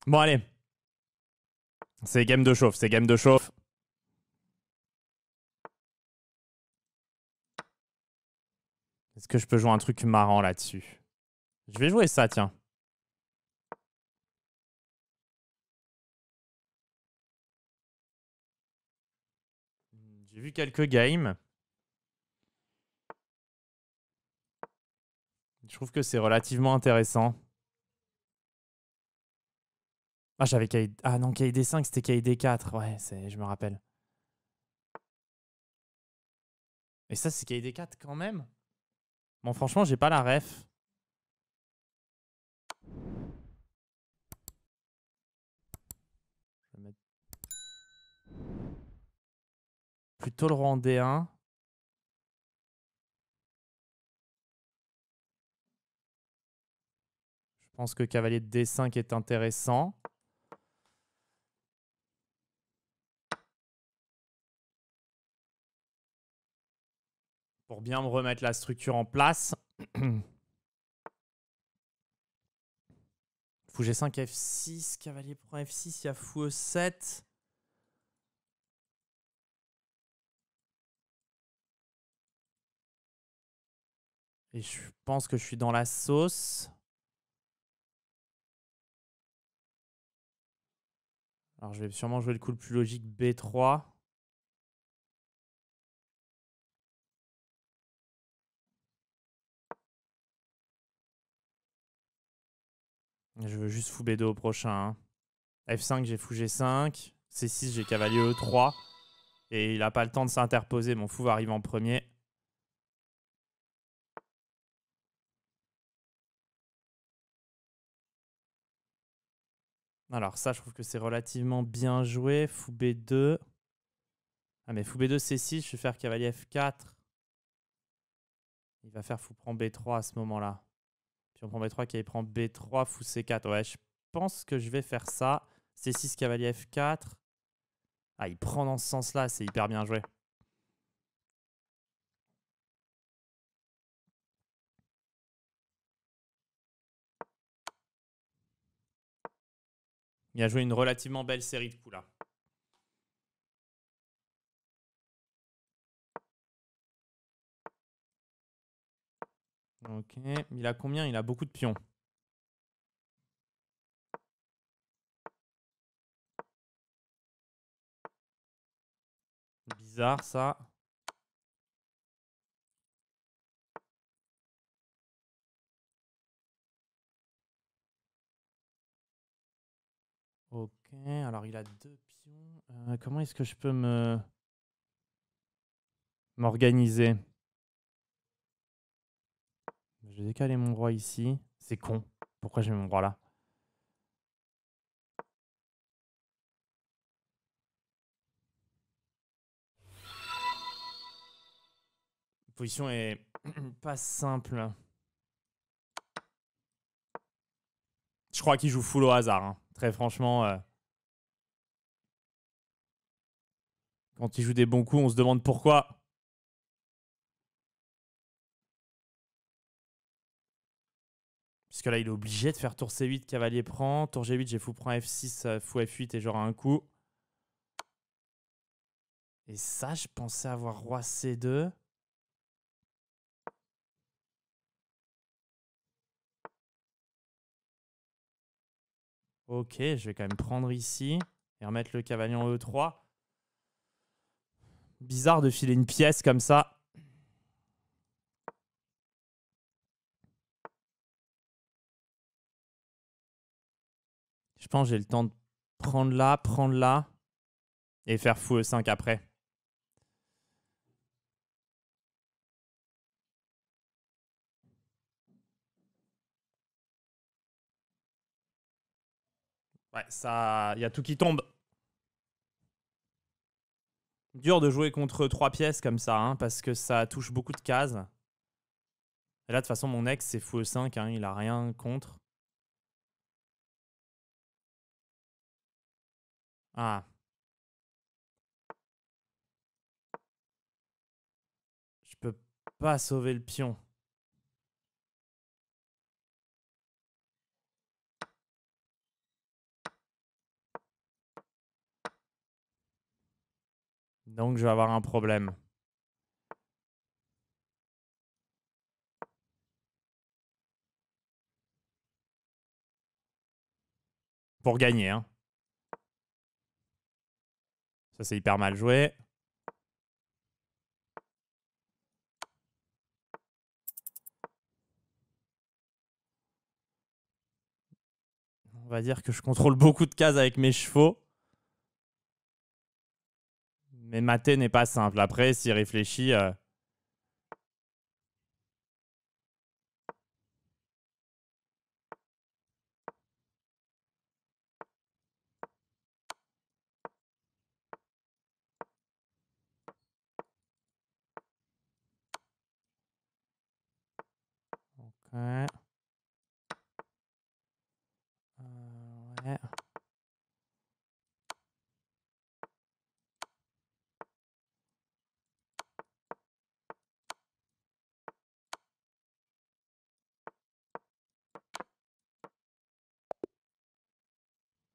Bon, allez. C'est game de chauffe, c'est game de chauffe. Est-ce que je peux jouer un truc marrant là-dessus? Je vais jouer ça, tiens. J'ai vu quelques games. Je trouve que c'est relativement intéressant. Ah, j'avais KID... Ah non, KID5, c'était KID4. Ouais, je me rappelle. Et ça, c'est KID4 quand même? Bon, franchement, j'ai pas la ref. Je vais mettre plutôt le roi en D1. Je pense que cavalier de D5 est intéressant. Pour bien me remettre la structure en place. Fou G5, F6, cavalier prend F6, il y a fou E7. Et je pense que je suis dans la sauce. Alors je vais sûrement jouer le coup le plus logique B3. Je veux juste fou B2 au prochain. Hein. F5, j'ai fou G5. C6, j'ai cavalier E3. Et il n'a pas le temps de s'interposer. Mon fou va arriver en premier. Alors ça, je trouve que c'est relativement bien joué. Fou B2. Ah mais fou B2, C6, je vais faire cavalier F4. Il va faire fou prend B3 à ce moment-là. Puis on prend B3, qui prend B3, fou C4. Ouais, je pense que je vais faire ça. C6, cavalier F4. Ah, il prend dans ce sens-là, c'est hyper bien joué. Il a joué une relativement belle série de coups là. Ok, il a combien? Il a beaucoup de pions. Bizarre ça. Ok, alors il a deux pions. Comment est-ce que je peux m'organiser? Je vais décaler mon roi ici. C'est con. Pourquoi j'ai mis mon roi là? La position est pas simple. Je crois qu'il joue full au hasard. Hein. Très franchement, quand il joue des bons coups, on se demande pourquoi. Puisque là, il est obligé de faire tour C8, cavalier prend. Tour G8, j'ai fou prend F6, fou F8 et j'aurai un coup. Et ça, je pensais avoir roi C2. Ok, je vais quand même prendre ici et remettre le cavalier en E3. Bizarre de filer une pièce comme ça. Je pense que j'ai le temps de prendre là et faire fou E5 après. Ouais, ça, il y a tout qui tombe. Dur de jouer contre 3 pièces comme ça, hein, parce que ça touche beaucoup de cases. Et là, de toute façon, mon ex, c'est fou E5, hein, il a rien contre. Ah. Je peux pas sauver le pion. Donc, je vais avoir un problème. Pour gagner, hein. Ça, c'est hyper mal joué. On va dire que je contrôle beaucoup de cases avec mes chevaux. Mais mater n'est pas simple. Après, s'il réfléchit... Ouais. Ouais.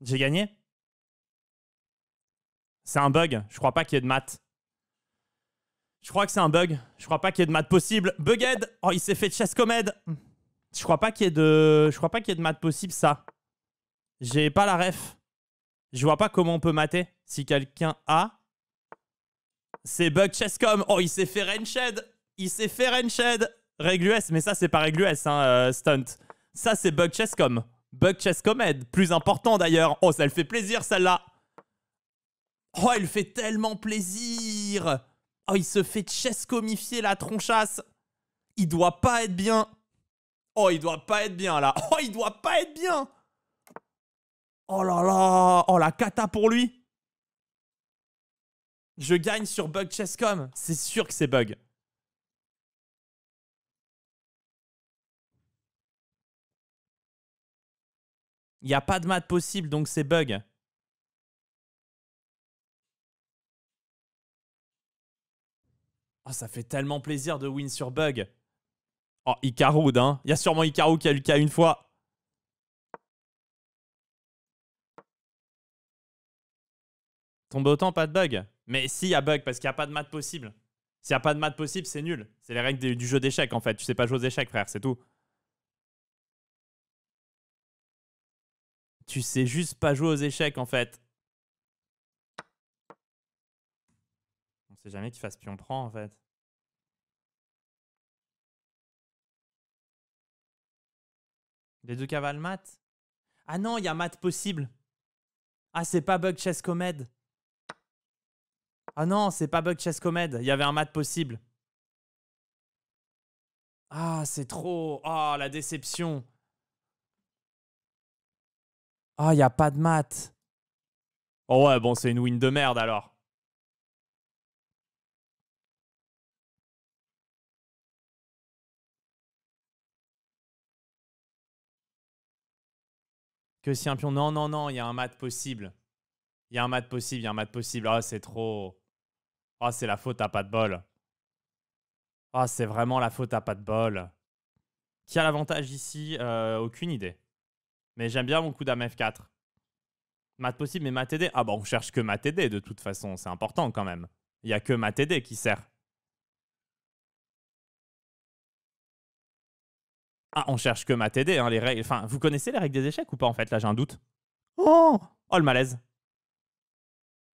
J'ai gagné? C'est un bug. Je crois pas qu'il y ait de maths. Je crois que c'est un bug. Je crois pas qu'il y ait de maths possible. Bughead! Oh, il s'est fait chess comed. Je crois pas qu'il y ait de... Je crois pas qu'il y ait de maths possible, ça. J'ai pas la ref. Je vois pas comment on peut mater. Si quelqu'un a... C'est bug chesscom. Oh, il s'est fait Renched. Il s'est fait Renched. Règle US, mais ça, c'est pas règle US, hein, stunt. Ça, c'est bug chesscom. Bug chesscomed. Plus important, d'ailleurs. Oh, ça le fait plaisir, celle-là. Oh, elle fait tellement plaisir. Oh, il se fait chesscomifier la tronchasse. Il doit pas être bien. Oh, il doit pas être bien, là. Oh, il doit pas être bien. Oh là là. Oh, la cata pour lui. Je gagne sur bug chesscom. C'est sûr que c'est bug. Il n'y a pas de maths possible, donc c'est bug. Oh, ça fait tellement plaisir de win sur bug. Oh, Icaroud, hein. Il y a sûrement Icaroud qui a eu le cas une fois. Tombe autant, pas de bug. Mais si, il y a bug, parce qu'il n'y a pas de maths possible. S'il n'y a pas de maths possible, c'est nul. C'est les règles du jeu d'échecs, en fait. Tu sais pas jouer aux échecs, frère, c'est tout. Tu sais juste pas jouer aux échecs, en fait. On sait jamais qu'il fasse pion prend, en fait. Les deux cavales mat. Ah non, il y a mat possible. Ah, c'est pas bug chess comed. Ah non, c'est pas bug chess comed. Il y avait un mat possible. Ah, c'est trop. Ah, la déception. Ah, il y a pas de mat. Oh ouais, bon, c'est une win de merde alors. Que si un pion... Non, non, non, il y a un mat possible. Il y a un mat possible, il y a un mat possible. Ah, c'est trop... Ah, c'est la faute à pas de bol. Ah, c'est vraiment la faute à pas de bol. Qui a l'avantage ici? Aucune idée. Mais j'aime bien mon coup dame F4. Mat possible, mais mat TD. Ah bah on cherche que mat TD de toute façon, c'est important quand même. Il y a que mat TD qui sert. Ah, on cherche que mat TD, hein, les règles. Enfin, vous connaissez les règles des échecs ou pas en fait? Là, j'ai un doute. Oh, oh le malaise.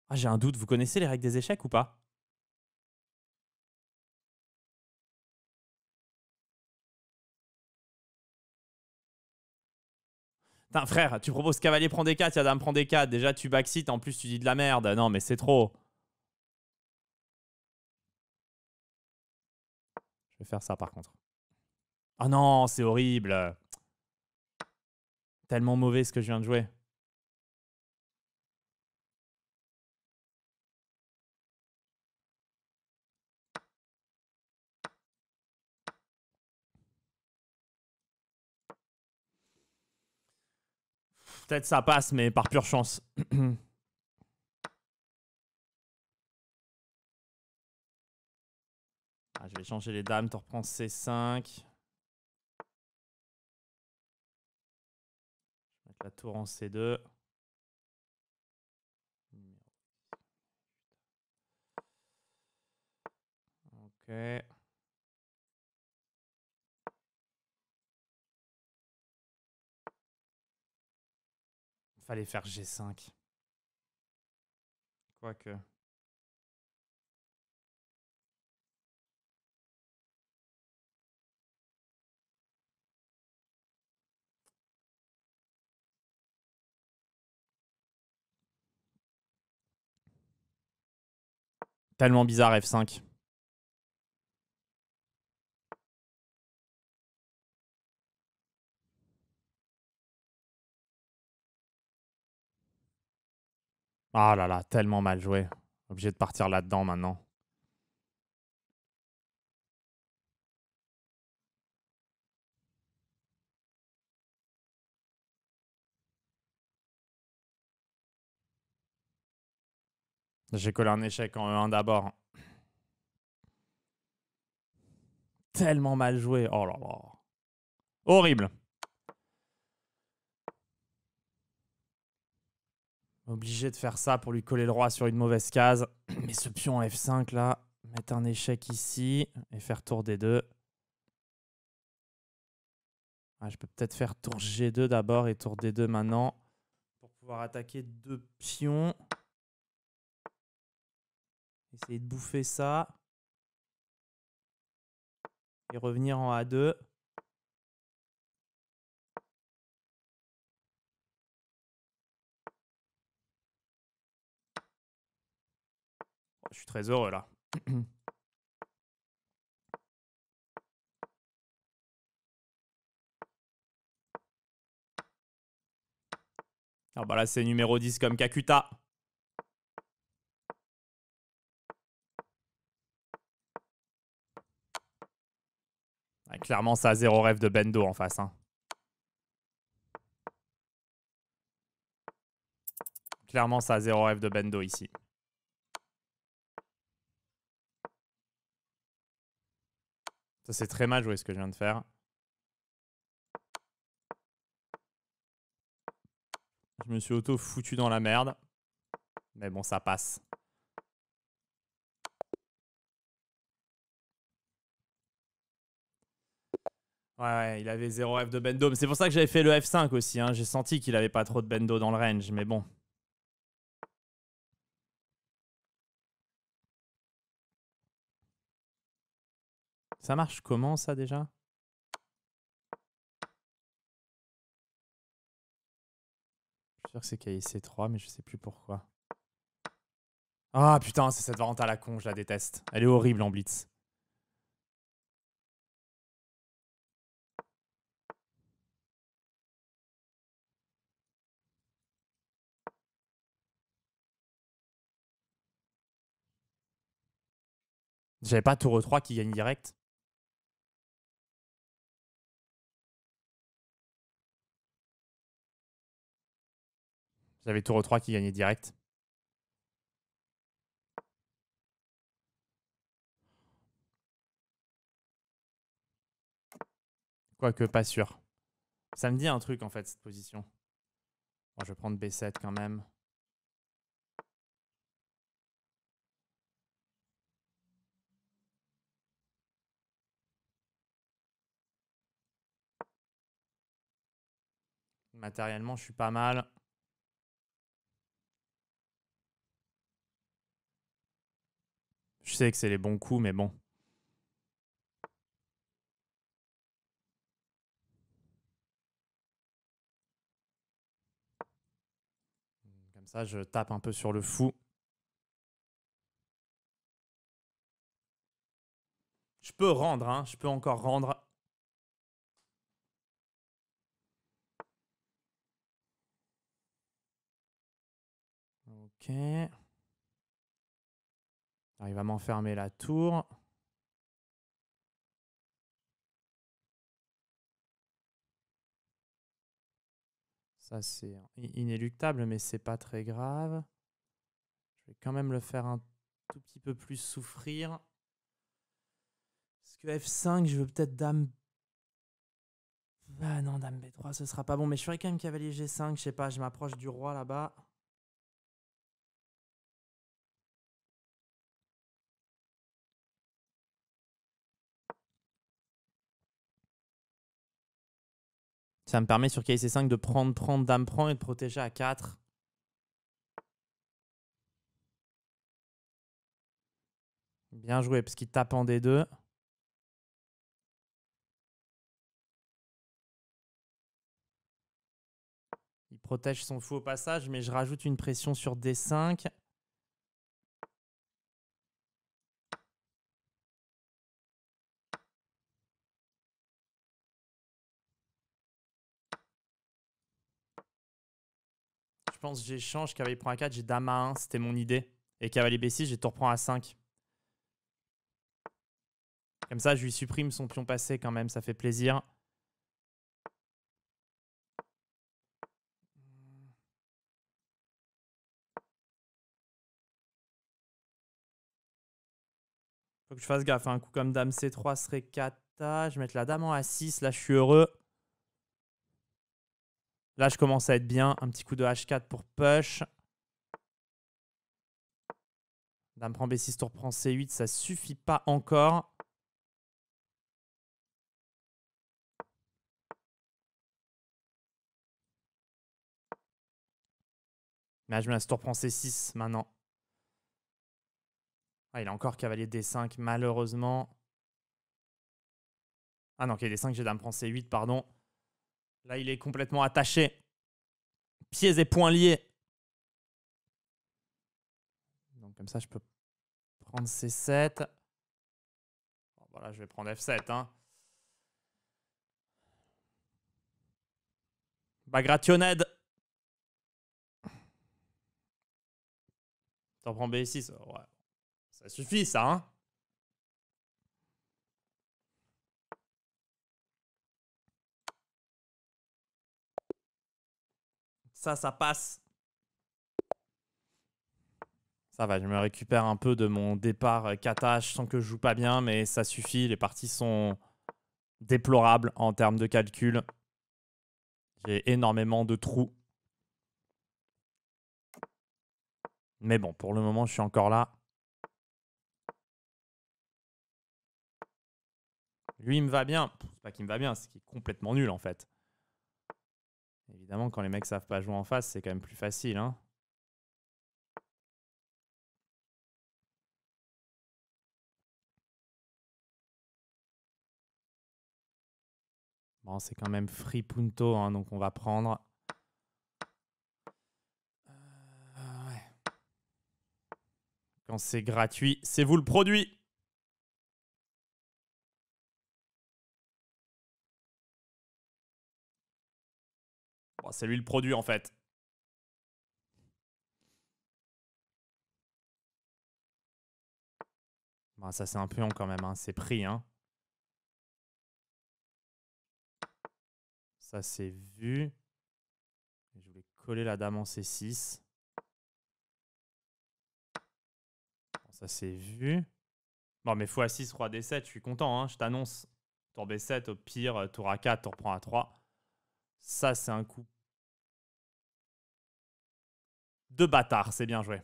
Ah, j'ai un doute. Vous connaissez les règles des échecs ou pas? Putain, frère, tu proposes cavalier prend des 4, il y a dame prend des 4. Déjà, tu backseat, en plus, tu dis de la merde. Non, mais c'est trop. Je vais faire ça par contre. Ah non, c'est horrible. Tellement mauvais ce que je viens de jouer. Peut-être ça passe, mais par pure chance. Ah, je vais changer les dames, tu reprends C5. Je vais mettre la tour en C2. Ok. Fallait faire G5. Quoique. Tellement bizarre F5. Ah là là, tellement mal joué. Obligé de partir là-dedans maintenant. J'ai collé un échec en E1 d'abord. Tellement mal joué. Oh là là. Horrible. Obligé de faire ça pour lui coller le roi sur une mauvaise case. Mais ce pion F5 là, mettre un échec ici et faire tour D2. Ah, je peux peut-être faire tour G2 d'abord et tour D2 maintenant pour pouvoir attaquer 2 pions. Essayer de bouffer ça. Et revenir en A2. Oh, je suis très heureux là. Ah bah là c'est numéro 10 comme Kakuta. Ah, clairement ça a 0 rêve de Bendo en face. Hein. Clairement ça a 0 rêve de Bendo ici. Ça c'est très mal joué ce que je viens de faire. Je me suis auto-foutu dans la merde. Mais bon, ça passe. Ouais, il avait 0 F de bendo. Mais c'est pour ça que j'avais fait le F5 aussi. Hein. J'ai senti qu'il avait pas trop de bendo dans le range. Mais bon. Ça marche comment ça déjà? Je suis sûr que c'est KIC3, mais je sais plus pourquoi. Ah putain, c'est cette variante à la con, je la déteste. Elle est horrible en blitz. J'avais pas tour E3 qui gagne direct. J'avais tour E3 qui gagnait direct. Quoique pas sûr. Ça me dit un truc en fait cette position. Bon, je vais prendre B7 quand même. Matériellement, je suis pas mal. Je sais que c'est les bons coups, mais bon. Comme ça, je tape un peu sur le fou. Je peux rendre, hein. Je peux encore rendre. Ok. Alors, il va m'enfermer la tour. Ça, c'est inéluctable, mais c'est pas très grave. Je vais quand même le faire un tout petit peu plus souffrir. Parce que F5, je veux peut-être dame... Ah non, dame B3, ce sera pas bon. Mais je ferai quand même cavalier G5. Je sais pas, je m'approche du roi là-bas. Ça me permet sur KC 5 de prendre dame prend et de protéger à 4. Bien joué, parce qu'il tape en D2. Il protège son fou au passage, mais je rajoute une pression sur D5. Je pense que j'échange, cavalier prend A4, j'ai dame A1, c'était mon idée. Et cavalier B6, j'ai tour prend A5. Comme ça, je lui supprime son pion passé quand même, ça fait plaisir. Faut que je fasse gaffe, un coup comme dame C3 serait cata. Je vais mettre la dame en A6, là je suis heureux. Là je commence à être bien, un petit coup de H4 pour push. Dame prend B6, tour prend C8, ça suffit pas encore. Mais là, je mets tour prend C6 maintenant. Ah, il a encore cavalier D5, malheureusement. Ah non, cavalier D5, j'ai dame prend C8, pardon. Là, il est complètement attaché. Pieds et poings liés. Donc comme ça, je peux prendre C7. Bon, voilà, je vais prendre F7. Hein. Bagration-aide. Tour prend B6. Ouais. Ça suffit, ça, hein. Ça passe. Ça va, je me récupère un peu de mon départ kata. Je sens que je joue pas bien, mais ça suffit. Les parties sont déplorables en termes de calcul. J'ai énormément de trous. Mais bon, pour le moment, je suis encore là. Lui, il me va bien. C'est pas qu'il me va bien, c'est qu'il est complètement nul, en fait. Évidemment, quand les mecs savent pas jouer en face, c'est quand même plus facile, hein. Bon, c'est quand même free punto, hein, donc on va prendre. Ouais. Quand c'est gratuit, c'est vous le produit. Bon, c'est lui le produit, en fait. Bon, ça, c'est un pion quand même, hein. C'est pris, hein. Ça, c'est vu. Je voulais coller la dame en C6. Bon, ça, c'est vu. Bon, mais x6, roi D7, je suis content, hein. Je t'annonce. Tour B7, au pire, tour A4, tour prend A3. Ça, c'est un coup de bâtard. C'est bien joué.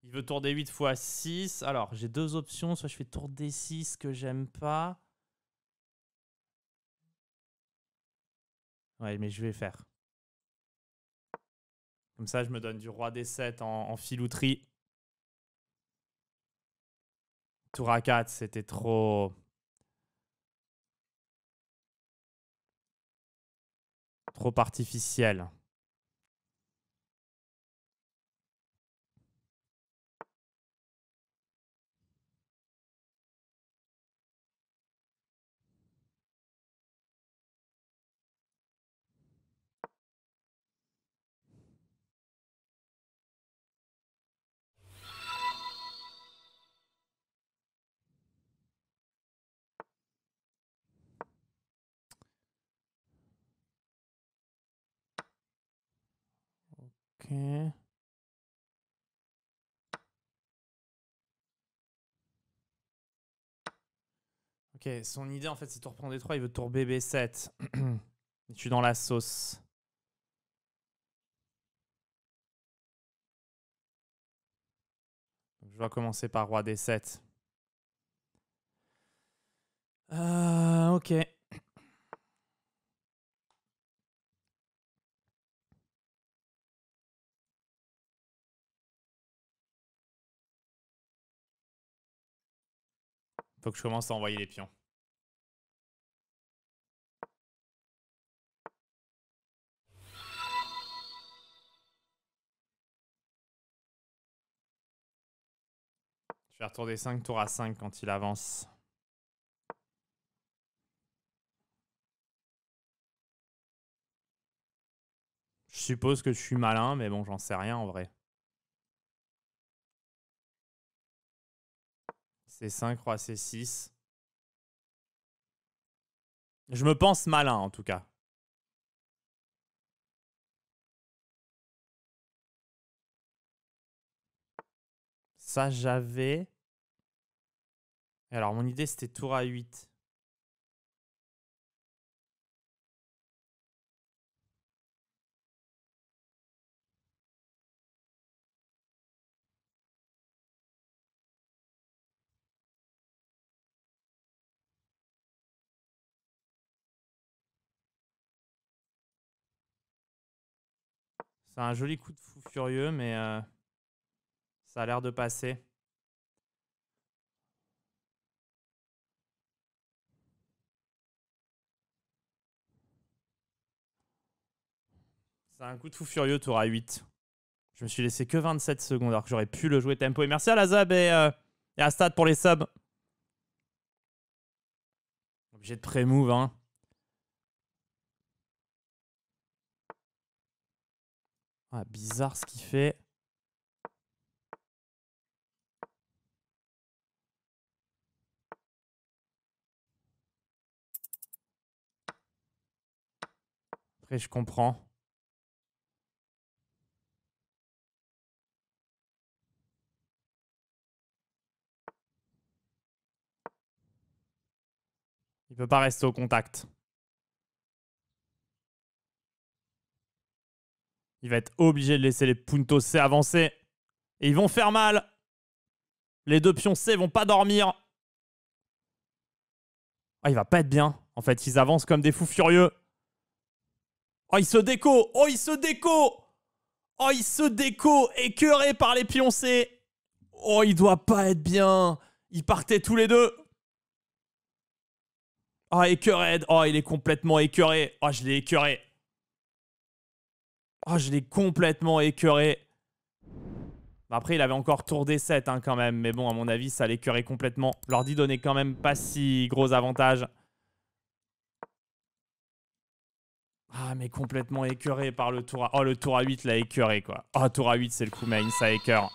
Il veut tour D8 x6. Alors, j'ai deux options. Soit je fais tour D6 que j'aime pas. Ouais, mais je vais faire. Comme ça, je me donne du roi D7 en filouterie. Tour A4, c'était trop artificiel. Ok. Ok, son idée en fait c'est tour prendre D3, il veut tour BB7. Je suis dans la sauce. Donc, je dois commencer par roi D7. Ok. Faut que je commence à envoyer les pions. Je vais retourner 5 tours à 5 quand il avance. Je suppose que je suis malin, mais bon, j'en sais rien en vrai. C5, roi C6. Je me pense malin en tout cas. Ça, j'avais. Et alors, mon idée, c'était tour à 8. C'est un joli coup de fou furieux, mais ça a l'air de passer. C'est un coup de fou furieux, tour à 8. Je me suis laissé que 27 secondes alors que j'aurais pu le jouer tempo. Et merci à la Zab et à Stad pour les subs. Obligé de pré-move, hein. Ah, bizarre ce qu'il fait. Après, je comprends. Il peut pas rester au contact. Il va être obligé de laisser les puntos C avancer. Et ils vont faire mal. Les deux pions C vont pas dormir. Ah, il va pas être bien. En fait, ils avancent comme des fous furieux. Oh, il se déco. Oh, il se déco. Oh, il se déco. Écœuré par les pions C. Oh, il doit pas être bien. Ils partaient tous les deux. Oh, écœuré. Oh, il est complètement écœuré. Oh, je l'ai écœuré. Oh, je l'ai complètement écœuré. Après, il avait encore tour D7 hein, quand même. Mais bon, à mon avis, ça l'écœurait complètement. L'ordi donnait quand même pas si gros avantage. Ah, mais complètement écœuré par le tour à... Oh, le tour à 8 l'a écœuré, quoi. Oh, tour à 8, c'est le coup main, ça écœure.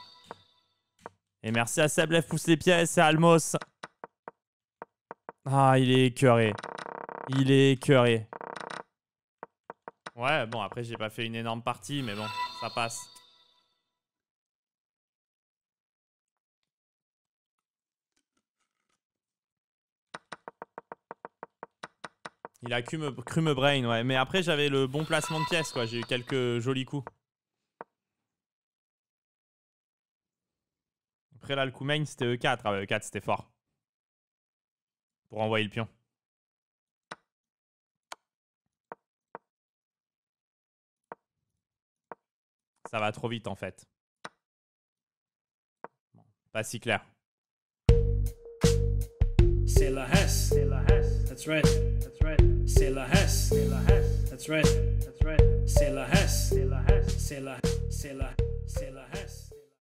Et merci à Seblev pousse les pièces et à Almos. Ah, il est écœuré. Il est écœuré. Ouais, bon, après, j'ai pas fait une énorme partie, mais bon, ça passe. Il a cru me brain, ouais. Mais après, j'avais le bon placement de pièces, quoi. J'ai eu quelques jolis coups. Après, là, le coup main, c'était E4. Ah ouais, E4, c'était fort. Pour envoyer le pion. Ça va trop vite, en fait. Bon, pas si clair. C'est la Hesse. C'est la Hesse. That's right. That's right. C'est la Hesse. C'est la Hesse. That's right. That's right. C'est la Hesse. C'est la Hesse. C'est la...